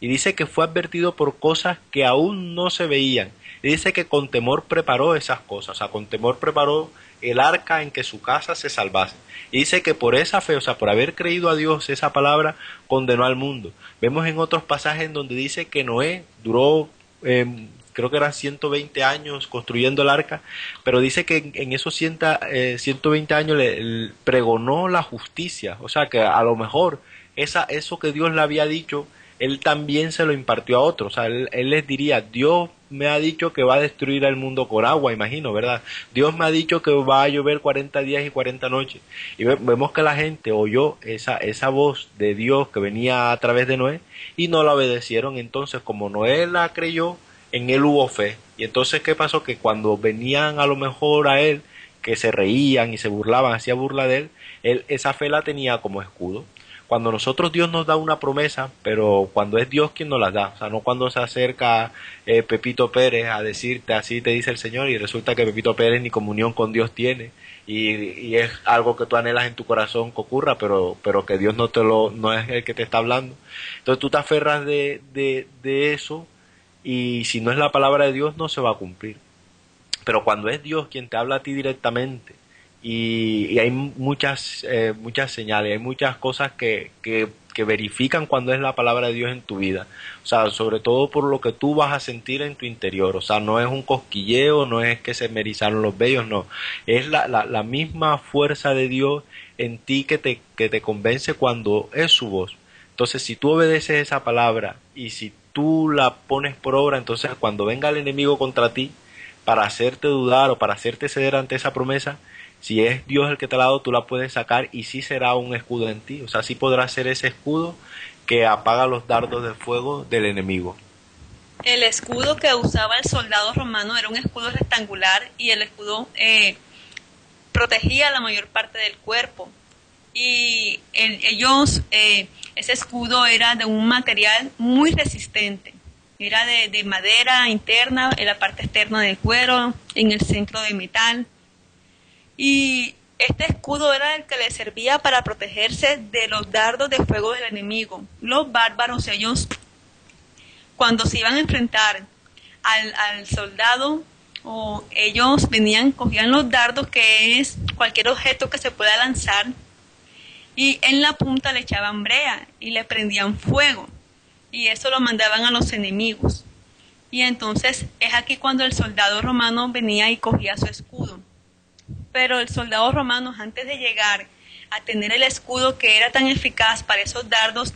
Y dice que fue advertido por cosas que aún no se veían. Y dice que con temor preparó esas cosas, o sea, con temor preparó el arca en que su casa se salvase. Y dice que por esa fe, o sea, por haber creído a Dios, esa palabra condenó al mundo. Vemos en otros pasajes en donde dice que Noé duró, creo que eran 120 años construyendo el arca, pero dice que en esos 120 años le pregonó la justicia. O sea, que a lo mejor eso que Dios le había dicho, él también se lo impartió a otros. O sea, él les diría, Dios me ha dicho que va a destruir el mundo con agua, imagino, ¿verdad? Dios me ha dicho que va a llover 40 días y 40 noches. Y vemos que la gente oyó esa voz de Dios que venía a través de Noé y no la obedecieron. Entonces, como Noé la creyó, en él hubo fe. Y entonces, ¿qué pasó? Que cuando venían a lo mejor a él, que se reían y se burlaban, hacía burla de él, esa fe la tenía como escudo. Cuando nosotros Dios nos da una promesa, pero cuando es Dios quien nos la da, o sea, no cuando se acerca Pepito Pérez a decirte, así te dice el Señor, y resulta que Pepito Pérez ni comunión con Dios tiene, y es algo que tú anhelas en tu corazón que ocurra, pero que Dios no es el que te está hablando. Entonces tú te aferras de eso, y si no es la palabra de Dios no se va a cumplir. Pero cuando es Dios quien te habla a ti directamente, y hay muchas señales, hay muchas cosas que verifican cuando es la palabra de Dios en tu vida. O sea, sobre todo por lo que tú vas a sentir en tu interior. O sea, no es un cosquilleo, no es que se me erizaron los vellos, no. Es la misma fuerza de Dios en ti que te convence cuando es su voz. Entonces, si tú obedeces esa palabra y si tú la pones por obra, entonces cuando venga el enemigo contra ti para hacerte dudar o para hacerte ceder ante esa promesa, si es Dios el que te la ha dado, tú la puedes sacar y sí será un escudo en ti. O sea, sí podrás ser ese escudo que apaga los dardos de fuego del enemigo. El escudo que usaba el soldado romano era un escudo rectangular y el escudo protegía la mayor parte del cuerpo. Y ese escudo era de un material muy resistente. Era de madera interna, en la parte externa de cuero, en el centro de metal. Y este escudo era el que le servía para protegerse de los dardos de fuego del enemigo. Los bárbaros, ellos, cuando se iban a enfrentar al soldado, o ellos cogían los dardos, que es cualquier objeto que se pueda lanzar, y en la punta le echaban brea y le prendían fuego, y eso lo mandaban a los enemigos. Y entonces es aquí cuando el soldado romano venía y cogía su escudo. Pero el soldado romano, antes de llegar a tener el escudo que era tan eficaz para esos dardos,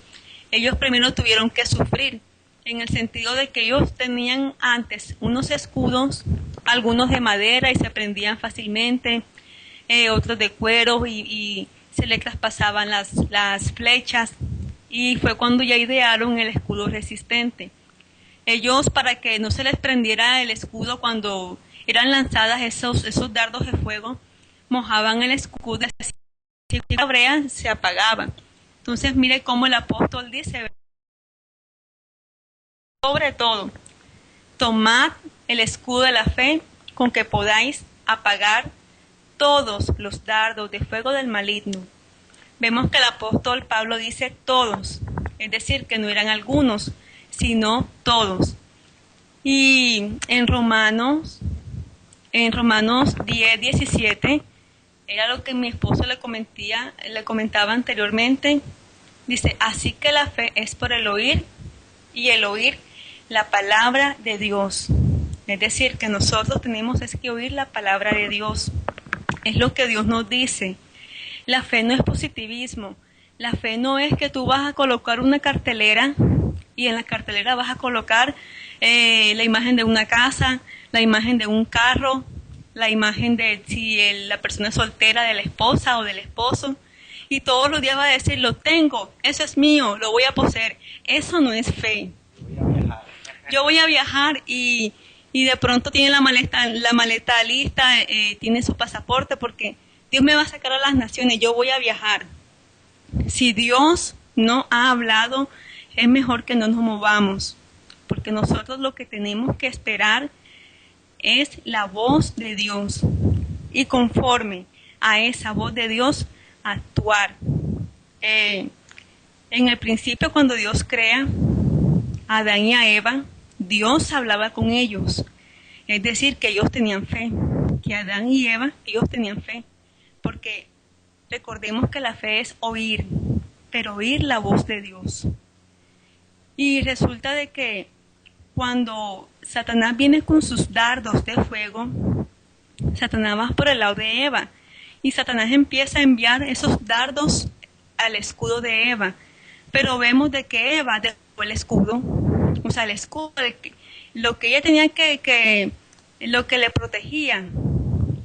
ellos primero tuvieron que sufrir, en el sentido de que ellos tenían antes unos escudos, algunos de madera y se prendían fácilmente, otros de cuero y se le traspasaban las flechas, y fue cuando ya idearon el escudo resistente. Ellos, para que no se les prendiera el escudo cuando eran lanzadas esos dardos de fuego, mojaban el escudo, si la brea se apagaba. Entonces mire cómo el apóstol dice: sobre todo, tomad el escudo de la fe, con que podáis apagar todos los dardos de fuego del maligno. Vemos que el apóstol Pablo dice todos, es decir, que no eran algunos, sino todos. Y en Romanos 10:17, era lo que mi esposo le comentaba anteriormente, dice: así que la fe es por el oír, y el oír la palabra de Dios. Es decir, que nosotros tenemos que oír la palabra de Dios. Es lo que Dios nos dice. La fe no es positivismo. La fe no es que tú vas a colocar una cartelera y en la cartelera vas a colocar la imagen de una casa, la imagen de un carro, la imagen de, si la persona es soltera, de la esposa o del esposo, y todos los días va a decir: lo tengo, eso es mío, lo voy a poseer. Eso no es fe. Yo voy a viajar y de pronto tiene la maleta lista, tiene su pasaporte, porque Dios me va a sacar a las naciones, yo voy a viajar. Si Dios no ha hablado, es mejor que no nos movamos, porque nosotros lo que tenemos que esperar es la voz de Dios, y conforme a esa voz de Dios actuar. En el principio, cuando Dios crea a Adán y a Eva, Dios hablaba con ellos, es decir, que ellos tenían fe, que Adán y Eva, ellos tenían fe, porque recordemos que la fe es oír, pero oír la voz de Dios. Y resulta de que cuando Satanás viene con sus dardos de fuego, Satanás va por el lado de Eva, y Satanás empieza a enviar esos dardos al escudo de Eva, pero vemos de que Eva dejó el escudo, o sea, el escudo, lo que ella tenía lo que le protegía,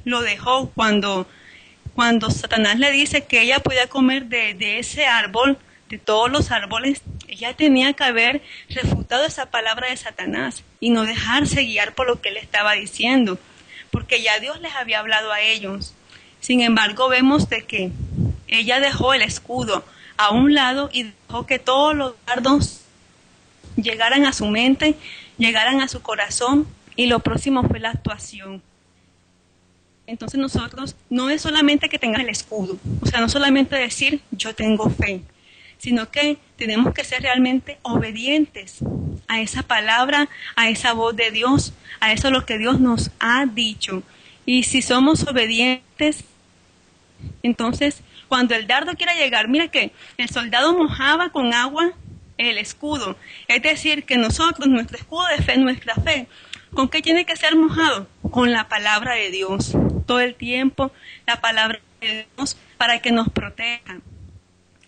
lo dejó cuando Satanás le dice que ella podía comer de ese árbol, de todos los árboles. Ella tenía que haber refutado esa palabra de Satanás y no dejarse guiar por lo que él estaba diciendo, porque ya Dios les había hablado a ellos. Sin embargo, vemos de que ella dejó el escudo a un lado y dejó que todos los dardos llegaran a su mente, llegaran a su corazón, y lo próximo fue la actuación. Entonces nosotros, no es solamente que tengas el escudo, o sea, no solamente decir yo tengo fe, sino que tenemos que ser realmente obedientes a esa palabra, a esa voz de Dios, a eso lo que Dios nos ha dicho. Y si somos obedientes, entonces cuando el dardo quiera llegar, mira que el soldado mojaba con agua el escudo, es decir, que nosotros, nuestro escudo de fe, nuestra fe, ¿con qué tiene que ser mojado? Con la palabra de Dios, todo el tiempo la palabra de Dios, para que nos proteja.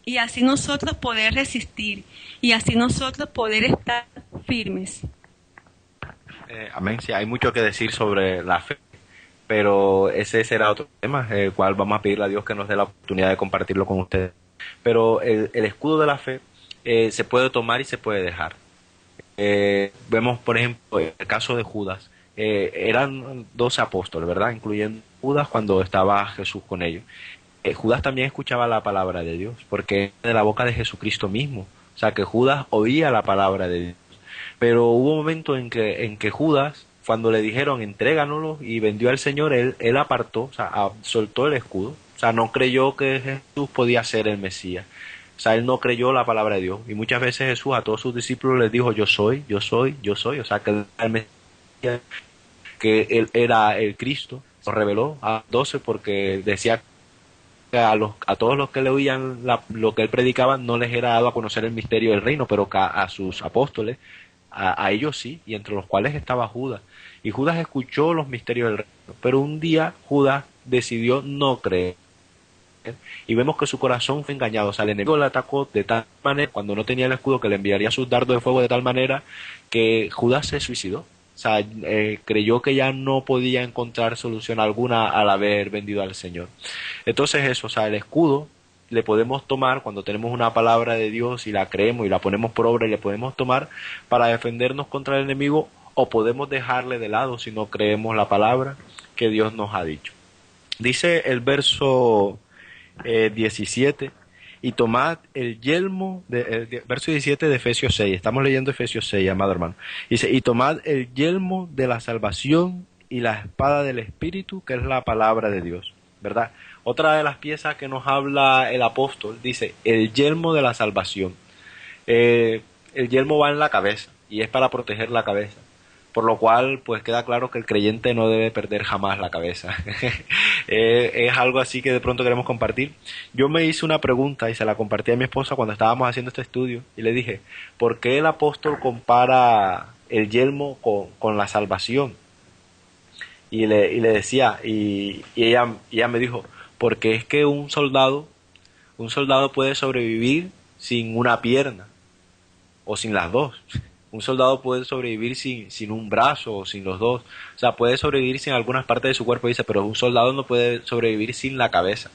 y así nosotros poder resistir y así nosotros poder estar firmes. Amén. Sí, hay mucho que decir sobre la fe, pero ese será otro tema, el cual vamos a pedirle a Dios que nos dé la oportunidad de compartirlo con ustedes. Pero el escudo de la fe se puede tomar y se puede dejar. Vemos, por ejemplo, el caso de Judas. Eran 12 apóstoles, ¿verdad? Incluyendo Judas cuando estaba Jesús con ellos. Judas también escuchaba la palabra de Dios, porque era de la boca de Jesucristo mismo. O sea, que Judas oía la palabra de Dios. Pero hubo un momento en que Judas, cuando le dijeron entréganoslo y vendió al Señor, él apartó, o sea, soltó el escudo. O sea, no creyó que Jesús podía ser el Mesías. O sea, él no creyó la palabra de Dios. Y muchas veces Jesús a todos sus discípulos les dijo, yo soy, yo soy, yo soy. O sea, que el Mesías, que él era el Cristo, lo reveló a 12 porque decía que a todos los que le oían lo que él predicaba no les era dado a conocer el misterio del reino, pero que a sus apóstoles, a ellos sí, y entre los cuales estaba Judas. Y Judas escuchó los misterios del reino, pero un día Judas decidió no creer. Y vemos que su corazón fue engañado. O sea, el enemigo le atacó de tal manera, cuando no tenía el escudo, que le enviaría sus dardos de fuego de tal manera que Judas se suicidó. O sea, creyó que ya no podía encontrar solución alguna al haber vendido al Señor. Entonces eso, o sea, el escudo le podemos tomar cuando tenemos una palabra de Dios y la creemos y la ponemos por obra y le podemos tomar para defendernos contra el enemigo, o podemos dejarle de lado si no creemos la palabra que Dios nos ha dicho. Dice el verso 17, y tomad el yelmo, verso 17 de Efesios 6, estamos leyendo Efesios 6, amado hermano, dice, y tomad el yelmo de la salvación y la espada del Espíritu, que es la palabra de Dios, ¿verdad? Otra de las piezas que nos habla el apóstol, dice, el yelmo de la salvación. El yelmo va en la cabeza, y es para proteger la cabeza. Por lo cual, pues queda claro que el creyente no debe perder jamás la cabeza. Es algo así que de pronto queremos compartir. Yo me hice una pregunta y se la compartí a mi esposa cuando estábamos haciendo este estudio. Y le dije, ¿por qué el apóstol compara el yelmo con la salvación? Y le decía, y ella me dijo, porque es que un soldado puede sobrevivir sin una pierna o sin las dos. Un soldado puede sobrevivir sin un brazo o sin los dos. O sea, puede sobrevivir sin algunas partes de su cuerpo, dice, pero un soldado no puede sobrevivir sin la cabeza.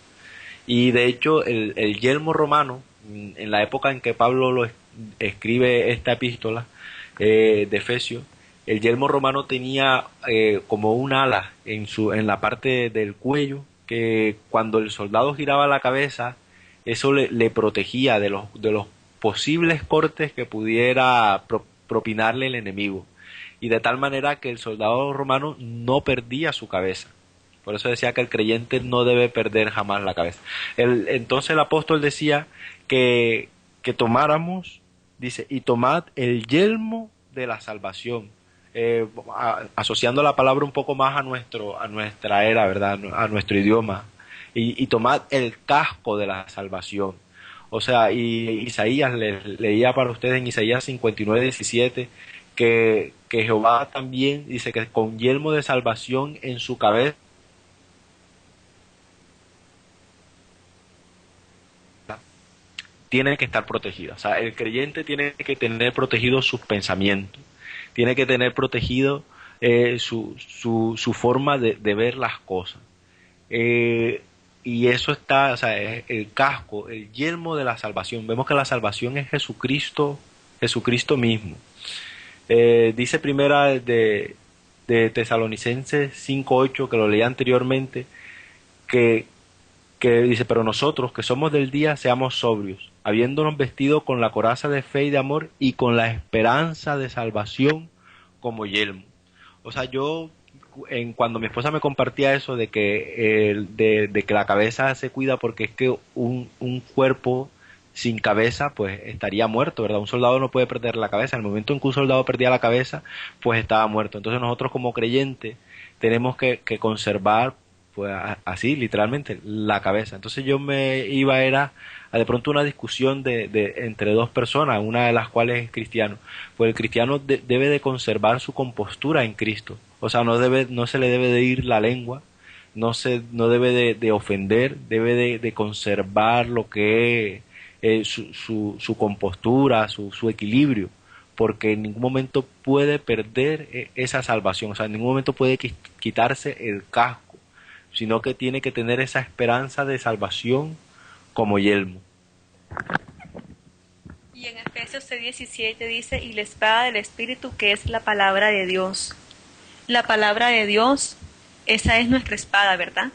Y de hecho, el yelmo romano, en la época en que Pablo escribe esta epístola de Efesios, el yelmo romano tenía como un ala en la parte del cuello, que cuando el soldado giraba la cabeza, eso le protegía de los posibles cortes que pudiera propinarle el enemigo, y de tal manera que el soldado romano no perdía su cabeza. Por eso decía que el creyente no debe perder jamás la cabeza. Entonces el apóstol decía que tomáramos, dice, y tomad el yelmo de la salvación, asociando la palabra un poco más a nuestra era, ¿verdad? A nuestro idioma, y tomad el casco de la salvación. O sea, y Isaías, leía para ustedes en Isaías 59:17, que Jehová también dice que con yelmo de salvación en su cabeza tiene que estar protegido. O sea, el creyente tiene que tener protegidos sus pensamientos, tiene que tener protegido su forma de ver las cosas. Y eso está, o sea, es el casco, el yelmo de la salvación. Vemos que la salvación es Jesucristo mismo. Dice primera de Tesalonicenses 5:8, que lo leí anteriormente, que dice, pero nosotros que somos del día seamos sobrios, habiéndonos vestido con la coraza de fe y de amor y con la esperanza de salvación como yelmo. O sea, cuando mi esposa me compartía eso de que de que la cabeza se cuida porque es que un cuerpo sin cabeza pues estaría muerto, ¿verdad? Un soldado no puede perder la cabeza. En el momento en que un soldado perdía la cabeza, pues estaba muerto. Entonces nosotros como creyentes tenemos que conservar, pues así literalmente, la cabeza. Entonces yo me iba era a de pronto una discusión entre dos personas, una de las cuales es cristiano. Pues el cristiano debe de conservar su compostura en Cristo. O sea, no se le debe de ir la lengua, no debe de ofender, debe de conservar lo que su compostura, su equilibrio, porque en ningún momento puede perder esa salvación, o sea, en ningún momento puede quitarse el casco, sino que tiene que tener esa esperanza de salvación como yelmo. Y en Efesios 6:17 dice, y la espada del Espíritu, que es la palabra de Dios. La palabra de Dios, esa es nuestra espada, ¿verdad?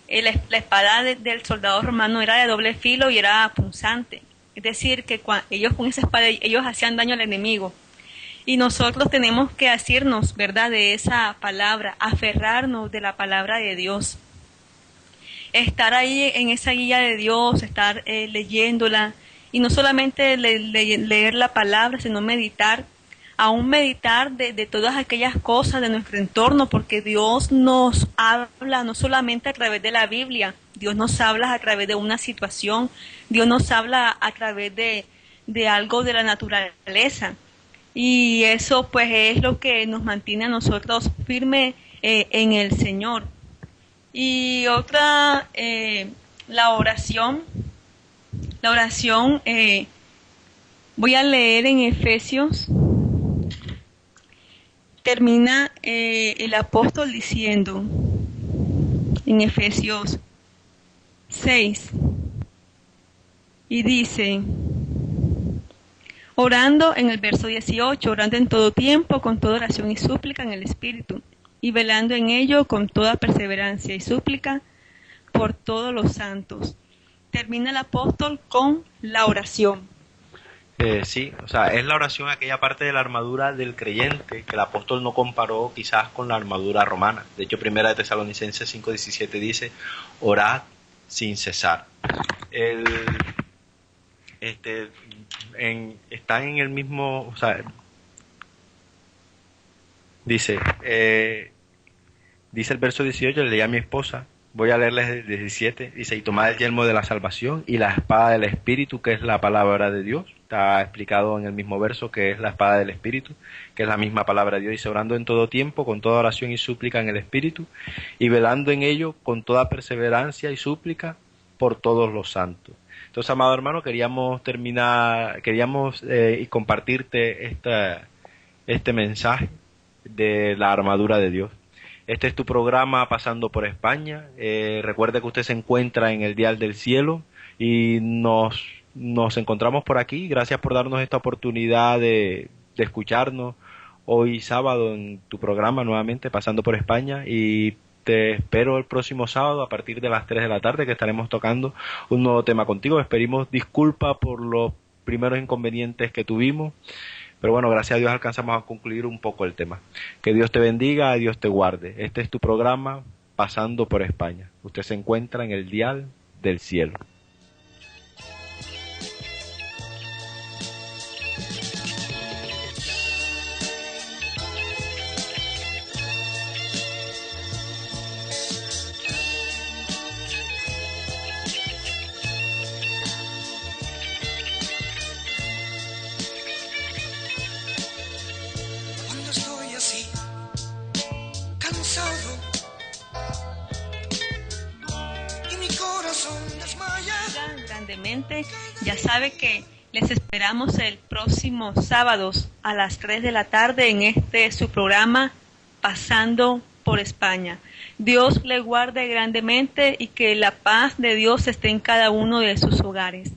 La espada del soldado romano era de doble filo y era punzante. Es decir, que ellos con esa espada, ellos hacían daño al enemigo. Y nosotros tenemos que asirnos, ¿verdad?, de esa palabra, aferrarnos de la palabra de Dios. Estar ahí en esa guía de Dios, estar leyéndola, y no solamente leer la palabra, sino meditar, aún meditar de todas aquellas cosas de nuestro entorno, porque Dios nos habla no solamente a través de la Biblia, Dios nos habla a través de una situación, Dios nos habla a través de algo de la naturaleza, y eso pues es lo que nos mantiene a nosotros firmes en el Señor. Y otra, la oración, voy a leer en Efesios. Termina el apóstol diciendo en Efesios 6 y dice, orando en el verso 18, orando en todo tiempo, con toda oración y súplica en el Espíritu, y velando en ello con toda perseverancia y súplica por todos los santos. Termina el apóstol con la oración. Sí, o sea, es la oración aquella parte de la armadura del creyente que el apóstol no comparó quizás con la armadura romana. De hecho, Primera de Tesalonicenses 5:17 dice, orad sin cesar. Está en el mismo, o sea, dice el verso 18, le leí a mi esposa, voy a leerles el 17, dice, y tomad el yelmo de la salvación y la espada del Espíritu, que es la palabra de Dios. Está explicado en el mismo verso que es la espada del Espíritu, que es la misma palabra de Dios. Dice, orando en todo tiempo, con toda oración y súplica en el Espíritu, y velando en ello con toda perseverancia y súplica por todos los santos. Entonces, amado hermano, queríamos y compartirte este mensaje de la armadura de Dios. Este es tu programa Pasando por España. Recuerde que usted se encuentra en el Dial del Cielo y nos encontramos por aquí. Gracias por darnos esta oportunidad de escucharnos hoy sábado en tu programa nuevamente Pasando por España, y te espero el próximo sábado a partir de las 3 de la tarde, que estaremos tocando un nuevo tema contigo. Pedimos disculpas por los primeros inconvenientes que tuvimos, pero bueno, gracias a Dios alcanzamos a concluir un poco el tema. Que Dios te bendiga, Dios te guarde. Este es tu programa Pasando por España. Usted se encuentra en el Dial del Cielo. Ya sabe que les esperamos el próximo sábado a las 3 de la tarde en su programa Pasando por España. Dios le guarde grandemente y que la paz de Dios esté en cada uno de sus hogares.